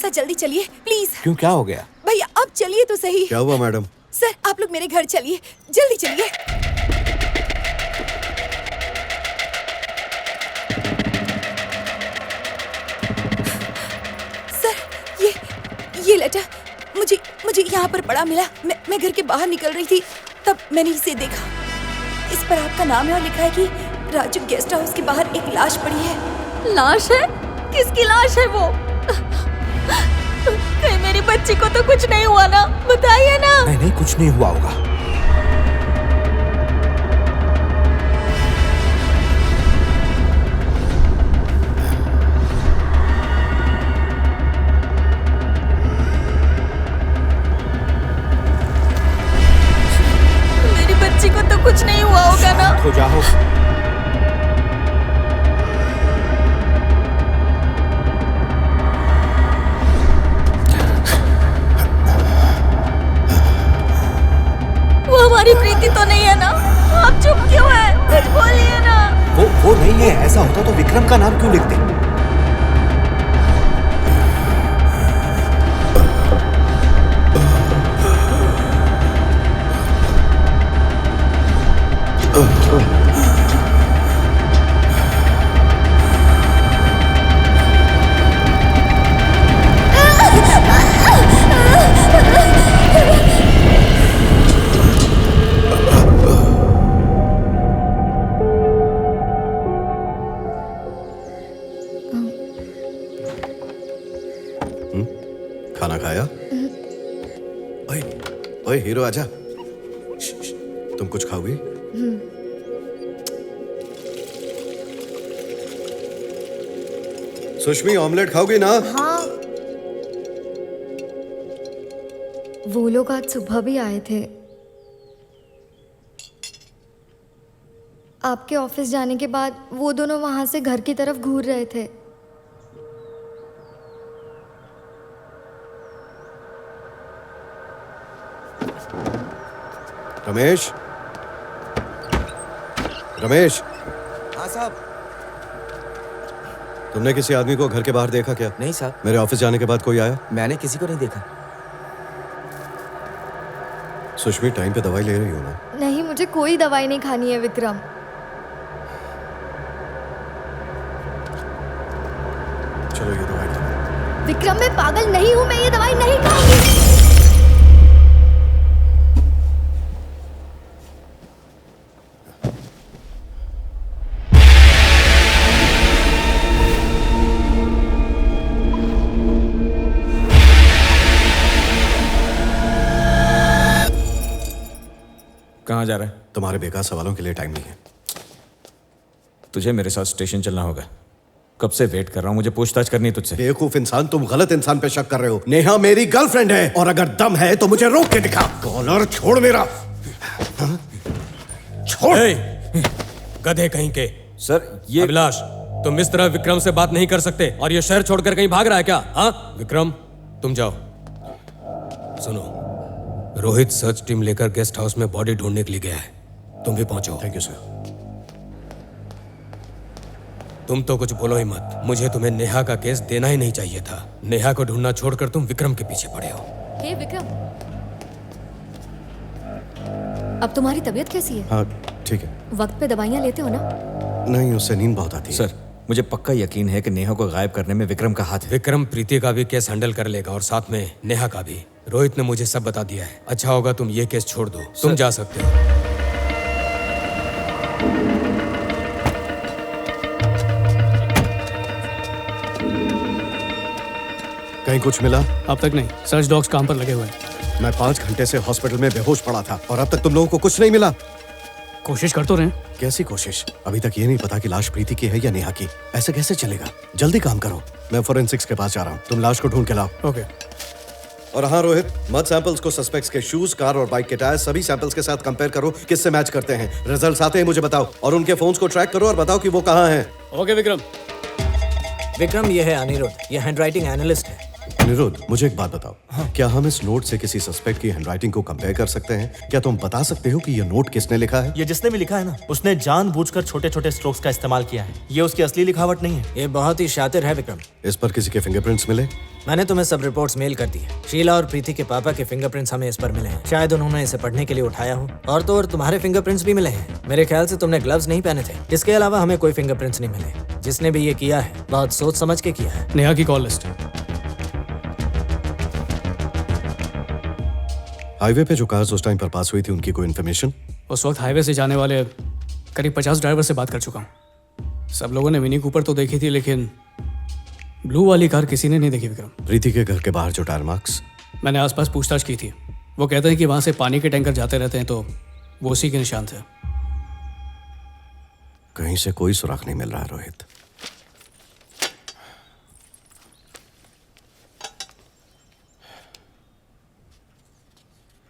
Sir जल्दी चलिए please. क्यों, क्या हो गया? भैया अब चलिए तो सही। क्या हुआ मैडम? सर आप लोग मेरे घर चलिए, जल्दी चलिए। सर ये लेटर मुझे यहाँ पर पड़ा मिला। मैं घर के बाहर निकल रही थी, तब मैंने इसे देखा। इस पर आपका नाम है और लिखा है कि राजू गेस्ट हाउस के बाहर एक लाश पड़ी है। लाश है? किसकी लाश है वो? कहीं मेरी बच्ची को तो कुछ नहीं हुआ ना? बताइए ना। नहीं, कुछ नहीं हुआ होगा। मेरी बच्ची को तो कुछ नहीं हुआ होगा ना? हो जाओ। हमारी प्रीति तो नहीं है ना? आप चुप क्यों है? कुछ बोलिए ना। वो नहीं है। ऐसा होता तो विक्रम का नाम क्यों लिखते? खाना खाया? ओए हीरो आजा। तुम कुछ खाओगी? सुष्मी ऑमलेट खाओगी ना? हाँ। वो लोग आज सुबह भी आए थे। आपके ऑफिस जाने के बाद वो दोनों वहां से घर की तरफ घूर रहे थे। रमेश, रमेश। हाँ साहब। तुमने किसी आदमी को घर के बाहर देखा क्या? नहीं साहब। मेरे ऑफिस जाने के बाद कोई आया? मैंने किसी को नहीं देखा। सुष्मी टाइम पे दवाई ले रही हो ना? नहीं, मुझे कोई दवाई नहीं खानी है विक्रम। चलो ये दवाई लो। विक्रम मैं पागल नहीं हूँ, मैं ये दवाई नहीं खाऊंगी। कहाँ जा रहा है? तुम्हारे बेकार सवालों के लिए टाइम नहीं है। तुझे मेरे साथ स्टेशन चलना होगा। कब से वेट कर रहा हूँ, मुझे पूछताछ करनी है तुझसे। बेवकूफ इंसान, तुम गलत इंसान पे शक कर रहे हो। नेहा मेरी गर्लफ्रेंड है और अगर दम है तो मुझे रोक के दिखा। कॉलर छोड़ मेरा। छोड़। गधे कहीं के। सर ये अभिलाष, तुम इस तरह विक्रम से बात नहीं कर सकते और ये शहर छोड़कर कहीं भाग रहा है क्या? हाँ विक्रम, तुम जाओ। सुनो, रोहित सर्च टीम लेकर गेस्ट हाउस में बॉडी ढूंढने के लिए गया है। तुम भी पहुंचो। Thank you sir. तुम तो कुछ बोलो ही मत। मुझे तुम्हें नेहा का केस देना ही नहीं चाहिए था। नेहा को ढूंढना छोड़कर तुम विक्रम के पीछे पड़े हो। हे विक्रम, अब तुम्हारी तबीयत कैसी है? हाँ ठीक है। वक्त पे दवाइयाँ लेते हो ना? नहीं, उससे नींद बहुत आती है। सर, मुझे पक्का यकीन है कि नेहा को गायब करने में विक्रम का हाथ है। विक्रम प्रीति का भी केस हैंडल कर लेगा और साथ में नेहा का भी। रोहित ने मुझे सब बता दिया है। अच्छा होगा तुम ये केस छोड़ दो। तुम जा सकते हो। कहीं कुछ मिला? अब तक नहीं। सर्च डॉग्स काम पर लगे हुए हैं। मैं 5 घंटे से हॉस्पिटल में बेहोश पड़ा था और अब तक तुम लोगों को कुछ नहीं मिला? कोशिश कर तो रहे। कैसी कोशिश? अभी तक ये नहीं पता कि लाश प्रीति की है या नेहा की। ऐसे कैसे चलेगा? जल्दी काम करो। मैं फोरेंसिक्स के पास जा रहा हूँ, तुम लाश को ढूंढ के लाओ। ओके। और हाँ रोहित, मद सैंपल्स को सस्पेक्ट्स के शूज, कार और बाइक के टायर सभी सैंपल्स के साथ कंपेयर करो, किससे मैच करते हैं। रिजल्ट्स आते हैं मुझे बताओ और उनके फोन्स को ट्रैक करो और बताओ कि वो कहाँ हैं। ओके विक्रम। विक्रम, ये है अनिरुद्ध, ये हैंडराइटिंग एनालिस्ट है। अनिरुद्ध, मुझे एक बात बताओ। क्या हम इस नोट से किसी सस्पेक्ट की हैंडराइटिंग को कंपेयर कर सकते हैं? क्या तुम बता सकते हो कि ये नोट किसने लिखा है? ये जिसने भी लिखा है ना, उसने जानबूझकर छोटे छोटे स्ट्रोक्स का इस्तेमाल किया है। ये उसकी असली लिखावट नहीं है। ये बहुत ही शातिर है विक्रम। इस पर किसी के फिंगरप्रिंट्स मिले? मैंने तुम्हें सब रिपोर्ट्स मेल कर दी है। शीला और प्रीति के पापा के फिंगरप्रिंट्स हमें इस पर मिले हैं। शायद उन्होंने इसे पढ़ने के लिए उठाया हो। और तो और तुम्हारे फिंगरप्रिंट्स भी मिले हैं। मेरे ख्याल से तुमने ग्लव्स नहीं पहने थे। इसके अलावा हमें कोई फिंगरप्रिंट्स नहीं मिले। जिसने भी ये किया है बहुत सोच समझ के किया है। नेहा की कॉल लिस्ट। हाईवे पे जो कार्स उस टाइम पर पास हुई थी, उनकी कोई इन्फॉर्मेशन? उस वक्त हाईवे से जाने वाले करीब 50 ड्राइवर से बात कर चुका हूँ। सब लोगों ने मिनी कूपर तो देखी थी, लेकिन ब्लू वाली कार किसी ने नहीं देखी विक्रम। प्रीति के घर के बाहर जो टायर मार्क्स? मैंने आसपास पूछताछ की थी। वो कहते हैं कि वहां से पानी के टैंकर जाते रहते हैं, तो वो उसी के निशान थे। कहीं से कोई सुराग नहीं मिल रहा है रोहित।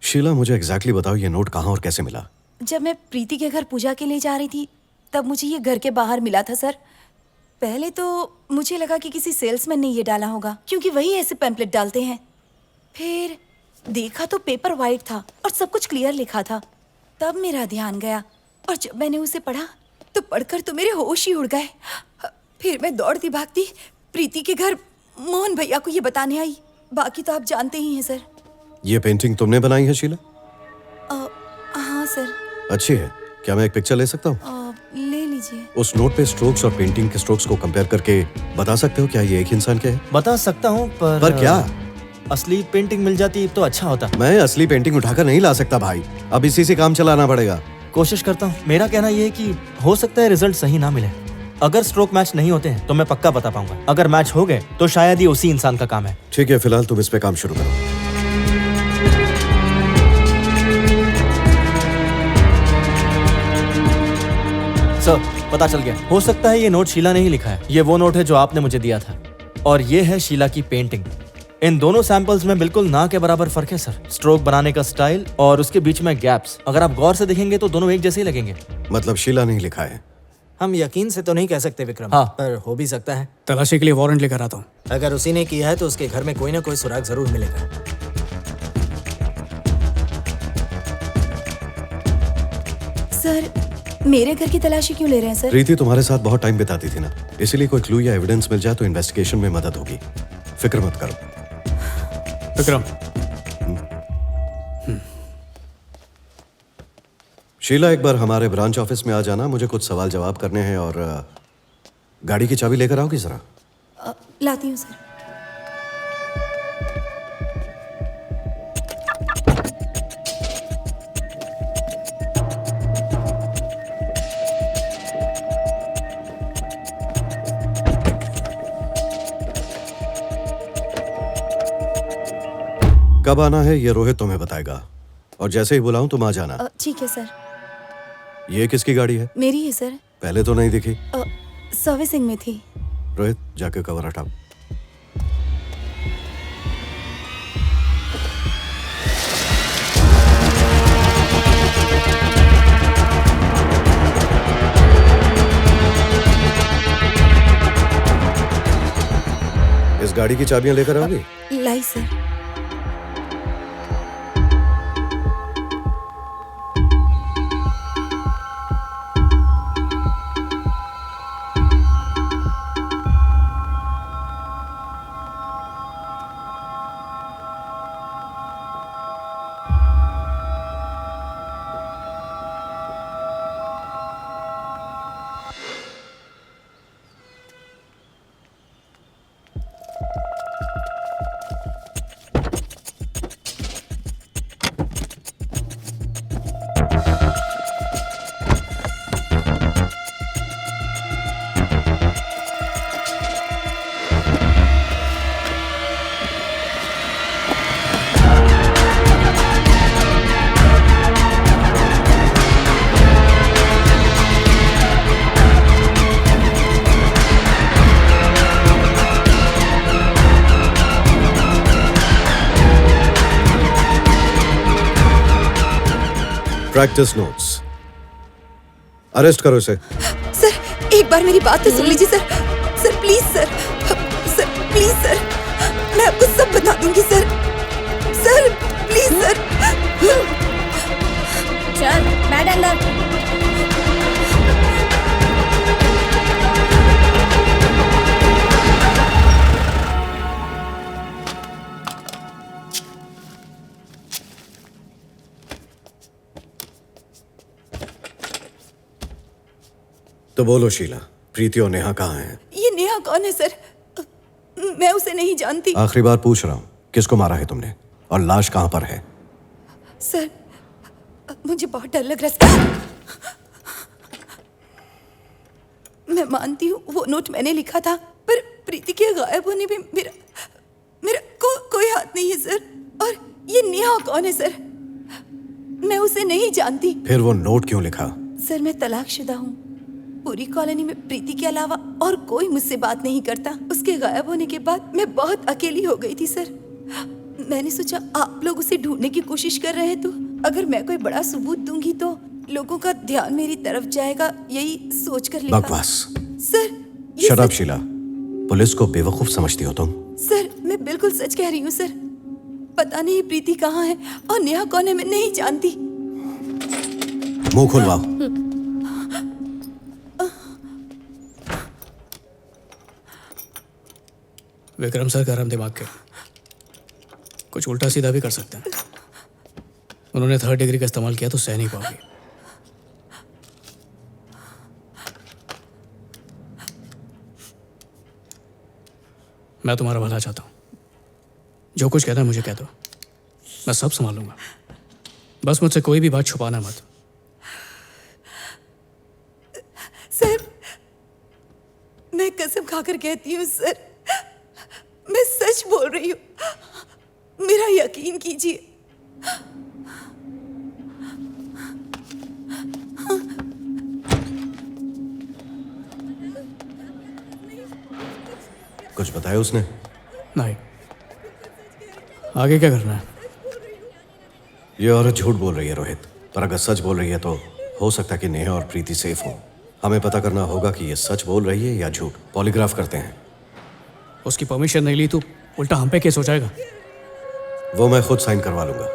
शीला, मुझे एग्जैक्टली बताओ, ये नोट कहाँ और कैसे मिला? जब मैं प्रीति के घर पूजा के लिए जा रही थी तब मुझे ये घर के बाहर मिला था सर। पहले तो मुझे लगा कि किसी सेल्समैन ने ये डाला होगा, क्योंकि वही ऐसे पैम्पलेट डालते हैं। फिर देखा तो पेपर वाइट था और सब कुछ क्लियर लिखा था। तब मेरा ध्यान गया और जब मैंने उसे पढ़ा तो पढ़कर तो मेरे होश ही उड़ गए। फिर मैं दौड़ती भागती प्रीति के घर मोहन भैया को ये बताने आई। बाकी तो आप जानते ही हैं सर। ये पेंटिंग तुमने बनाई है शीला? हाँ सर। अच्छी है। क्या मैं एक पिक्चर ले सकता हूँ? ले लीजिए। उस नोट पे स्ट्रोक्स और पेंटिंग के स्ट्रोक्स को कंपेयर करके बता सकते हो क्या ये एक इंसान के हैं? बता सकता हूँ, पर क्या? असली पेंटिंग मिल जाती तो अच्छा होता। मैं असली पेंटिंग उठाकर नहीं ला सकता भाई। अब इसी से काम चलाना पड़ेगा। कोशिश करता हूँ। मेरा कहना ये है कि हो सकता है रिजल्ट सही ना मिले। अगर स्ट्रोक मैच नहीं होते हैं तो मैं पक्का बता पाऊंगा। अगर मैच हो गए तो शायद ये उसी इंसान का काम है। ठीक है, फिलहाल तुम इस पे काम शुरू करो। सर, पता चल गया। हो सकता है ये नोट शीला ने ही लिखा है। ये वो नोट है जो आपने मुझे दिया था, और ये है शीला की पेंटिंग। इन दोनों सैंपल्स में बिल्कुल ना के बराबर फर्क है सर। स्ट्रोक बनाने का स्टाइल और उसके बीच में गैप्स, अगर आप गौर से देखेंगे तो दोनों एक जैसे ही लगेंगे। मतलब शीला नहीं लिखा है? हम यकीन से तो नहीं कह सकते विक्रम, हाँ। पर हो भी सकता है। तलाशी के लिए वारंट लेकर आता हूँ। अगर उसी ने किया है तो उसके घर में कोई ना कोई सुराग जरूर मिलेगा। सर, मेरे घर की तलाशी क्यों ले रहे हैं सर? प्रीति तुम्हारे साथ बहुत टाइम बिताती थी ना, इसीलिए कोई क्लू या एविडेंस मिल जाए तो इन्वेस्टिगेशन में मदद होगी। फिक्र मत करो। विक्रम, शीला, एक बार हमारे ब्रांच ऑफिस में आ जाना। मुझे कुछ सवाल जवाब करने हैं। और गाड़ी की चाबी लेकर आओगी जरा? लाती हूँ सर। कब आना है ये रोहित तुम्हें बताएगा, और जैसे ही बुलाऊं तुम आ जाना। ठीक है सर। ये किसकी गाड़ी है? मेरी है सर। पहले तो नहीं दिखी। सर्विसिंग में थी। रोहित, जाके कवर हटाओ। इस गाड़ी की चाबियां लेकर आओगे? लाई सर। Practice notes. अरेस्ट करो इसे। सर, एक बार मेरी बात तो सुन लीजिए sir. Sir please sir. Sir please sir, मैं आपको तो बोलो शीला, प्रीति और नेहा कहाँ हैं? ये नेहा कौन है सर? मैं उसे नहीं जानती। आखिरी बार पूछ रहा हूँ, किसको मारा है तुमने और लाश कहाँ पर है? सर मुझे बहुत डर लग रहा है। मैं मानती हूँ वो नोट मैंने लिखा था, पर प्रीति के गायब होने में मेरा मेरा कोई हाथ नहीं है सर। और ये नेहा कौन है सर? मैं उसे नहीं जानती। फिर वो नोट क्यों लिखा? सर मैं तलाकशुदा हूँ। पूरी कॉलोनी में प्रीति के अलावा और कोई मुझसे बात नहीं करता। उसके गायब होने के बाद मैं बहुत अकेली हो गई थी सर। मैंने सोचा आप लोग उसे ढूंढने की कोशिश कर रहे हैं, तो अगर मैं कोई बड़ा सबूत दूंगी तो लोगों का ध्यान मेरी तरफ जाएगा, यही सोचकर लिखा। बकवास। सर ये शट अप सच- शीला, पुलिस को बेवकूफ समझती हो तुम। सर मैं बिल्कुल सच कह रही हूँ सर। पता नहीं प्रीति कहाँ है और नेहा कौन है, मैं नहीं जानती। मुंह खुलवाओ। विक्रम सर गरम दिमाग के, कुछ उल्टा सीधा भी कर सकते हैं। उन्होंने 3rd डिग्री का इस्तेमाल किया तो सह नहीं पाओगे। मैं तुम्हारा भला चाहता हूँ। जो कुछ कहना है मुझे कह दो, मैं सब संभालूंगा। बस मुझसे कोई भी बात छुपाना मत। सर मैं कसम खाकर कहती हूँ सर, मैं सच बोल रही हूँ, मेरा यकीन कीजिए। कुछ बताया उसने? नहीं। आगे क्या करना है? ये औरत झूठ बोल रही है रोहित, पर अगर सच बोल रही है तो हो सकता है कि नेहा और प्रीति सेफ हो। हमें पता करना होगा कि ये सच बोल रही है या झूठ। पॉलीग्राफ करते हैं। उसकी परमिशन नहीं ली तो उल्टा हम पे केस हो जाएगा। वो मैं खुद साइन करवा लूंगा।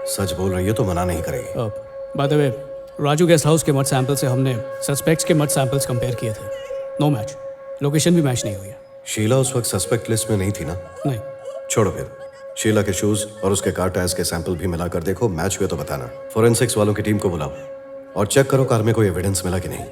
सच बोल रही है तो मना नहीं करेगी। By the way, Raju guest house के मड सैंपल से हमने सस्पेक्ट्स के मड सैंपल्स कंपेयर किए थे। नो मैच, लोकेशन भी मैच नहीं हुई है। शीला उस वक्त सस्पेक्ट लिस्ट में नहीं थी ना? नहीं। छोड़ो फिर। शीला के शूज और उसके कार टायर्स के सैंपल भी मिलाकर देखो, मैच हुए तो बताना। फोरेंसिक्स वालों की टीम को बुलाओ और चेक करो कार में कोई एविडेंस मिला कि नहीं।